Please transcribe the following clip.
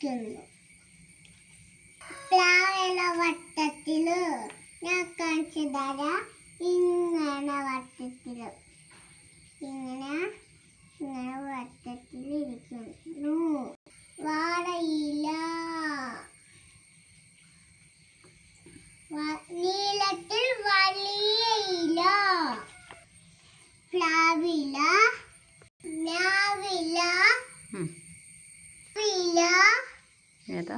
ഇരിക്കുന്നു. പ്ലാവില വട്ടത്തില് ഞാൻ കാണിച്ചു തരാം. ഇങ്ങനെ വട്ടത്തില് ഇങ്ങനെ വട്ടത്തിലിരിക്കുന്നു. വാഴയില നീളത്തിൽ വലിയ ഇല. പ്ലാവില ഞാവില ഏതാ